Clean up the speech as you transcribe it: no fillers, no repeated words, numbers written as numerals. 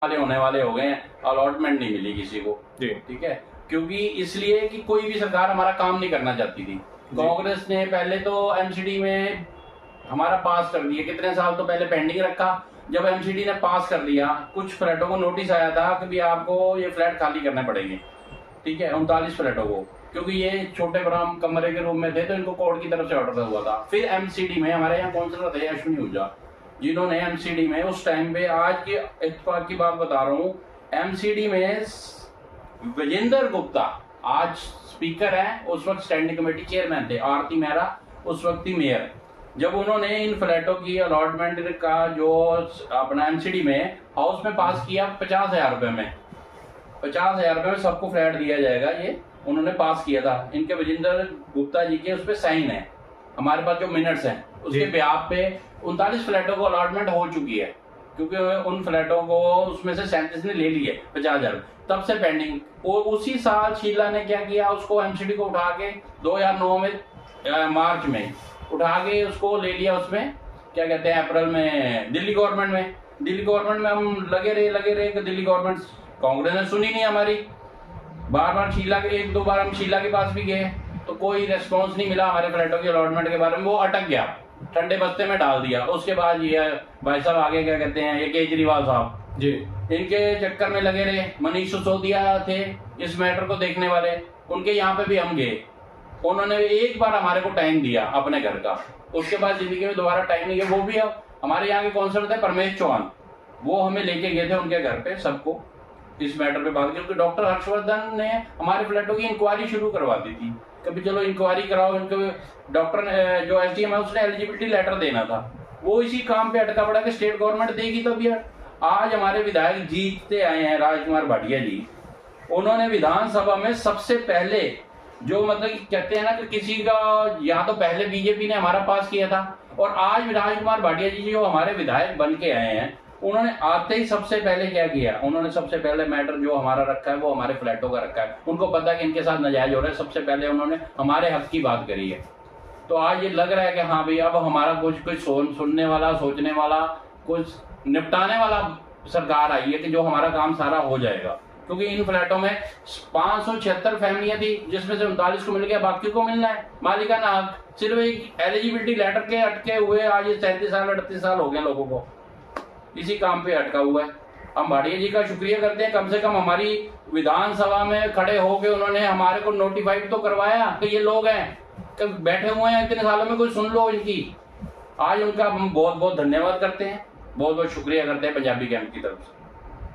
होने वाले हो गए हैं, अलॉटमेंट नहीं मिली किसी को जी। ठीक है, क्योंकि इसलिए कि कोई भी सरकार हमारा काम नहीं करना चाहती थी। कांग्रेस ने पहले तो एमसीडी में हमारा पास कर दिया, कितने साल तो पहले पेंडिंग रखा। जब एमसीडी ने पास कर दिया, कुछ फ्लैटों को नोटिस आया था कि भी आपको ये फ्लैट खाली करने पड़ेंगे, ठीक है, 39 फ्लैटों को, क्योंकि ये छोटे बराम कमरे के रूम में थे तो इनको कोर्ट की तरफ से ऑर्डर हुआ था। फिर एमसीडी में हमारे यहाँ काउंसलर थे अश्विनी ऊर्जा, जिन्होंने एमसीडी में उस टाइम पे, आज की इत्तेफाक की बात बता रहा हूँ, एमसीडी में विजेंद्र गुप्ता आज स्पीकर है, उस वक्त स्टैंडिंग कमेटी चेयरमैन थे, आरती मेहरा उस वक्त थी मेयर। जब उन्होंने इन फ्लैटों की अलॉटमेंट का जो अपना एमसीडी में हाउस में पास किया 50,000 रुपए में, 50,000 रुपए में सबको फ्लैट दिया जाएगा, ये उन्होंने पास किया था। इनके विजेंद्र गुप्ता जी के उस पर साइन है, हमारे पास जो मिनट्स हैं उसके ब्याह पे 39 फ्लैटों को अलॉटमेंट हो चुकी है, क्योंकि उन फ्लैटों को उसमें से 37 ने ले लिए 50,000, तब से पेंडिंग। और उसी साल शीला ने क्या किया, उसको एमसीडी को उठा के 2009 में मार्च में उठा के उसको ले लिया, उसमें क्या कहते हैं अप्रैल में दिल्ली गवर्नमेंट में हम लगे रहे कि दिल्ली गवर्नमेंट, कांग्रेस ने सुनी नहीं हमारी। बार शीला के, 1-2 बार हम शीला के पास भी गए तो कोई रेस्पॉन्स नहीं मिला हमारे फ्लैटों की अलॉटमेंट के बारे में, वो अटक गया, ठंडे बस्ते में डाल दिया। उसके बाद ये भाई साहब आगे क्या कहते हैं, ये केजरीवाल साहब जी, इनके चक्कर में लगे रहे। मनीष सिसोदिया थे इस मैटर को देखने वाले, उनके यहाँ पे भी हम गए, उन्होंने एक बार हमारे को टाइम दिया अपने घर का, उसके बाद जिंदगी में दोबारा टाइम नहीं दिया। वो भी हमारे यहाँ के काउंसलर थे परमेश चौहान, वो हमें लेके गए थे उनके घर पे सबको इस मैटर पे बात, क्योंकि डॉक्टर हर्षवर्धन ने हमारे फ्लैटों की इंक्वायरी शुरू करवा दी थी, कभी चलो इंक्वायरी कराओ। इनको डॉक्टर ने, जो एसडीएम है, उसने एलिजिबिलिटी लेटर देना था, वो इसी काम पे अटका पड़ा कि स्टेट गवर्नमेंट देगी तब यार। आज हमारे विधायक जीतते आए हैं राजकुमार भाटिया जी, उन्होंने विधानसभा में सबसे पहले जो मतलब कहते हैं ना कि किसी का, या तो पहले बीजेपी ने हमारा पास किया था, और आज राजकुमार भाटिया जी जो हमारे विधायक बन के आए हैं, उन्होंने आते ही सबसे पहले क्या किया, उन्होंने सबसे पहले मैटर जो हमारा रखा है वो हमारे फ्लैटों का रखा है। उनको पता है कि इनके साथ नाजायज हो रहा है, सबसे पहले उन्होंने हमारे हक की बात करी है। तो आज ये लग रहा है कि हाँ भाई अब हमारा कुछ सुनने वाला, सोचने वाला, कुछ निपटाने वाला सरकार आई है कि जो हमारा काम सारा हो जाएगा। क्योंकि इन फ्लैटों में 576 फैमिलियां थी, जिसमें से 39 को मिल गया, बाकी को मिलना है मालिकाना हक। सिर्फ एक एलिजिबिलिटी लेटर के अटके हुए आज ये 37 साल 38 साल हो गए लोगों को इसी काम पे अटका हुआ है। हम भाटिया जी का शुक्रिया करते हैं, कम से कम हमारी विधानसभा में खड़े होकर उन्होंने हमारे को नोटिफाइड तो करवाया कि ये लोग हैं कि बैठे हुए हैं इतने सालों में, कोई सुन लो इनकी। आज उनका हम बहुत बहुत धन्यवाद करते हैं, बहुत बहुत शुक्रिया करते हैं पंजाबी कैंप की तरफ से।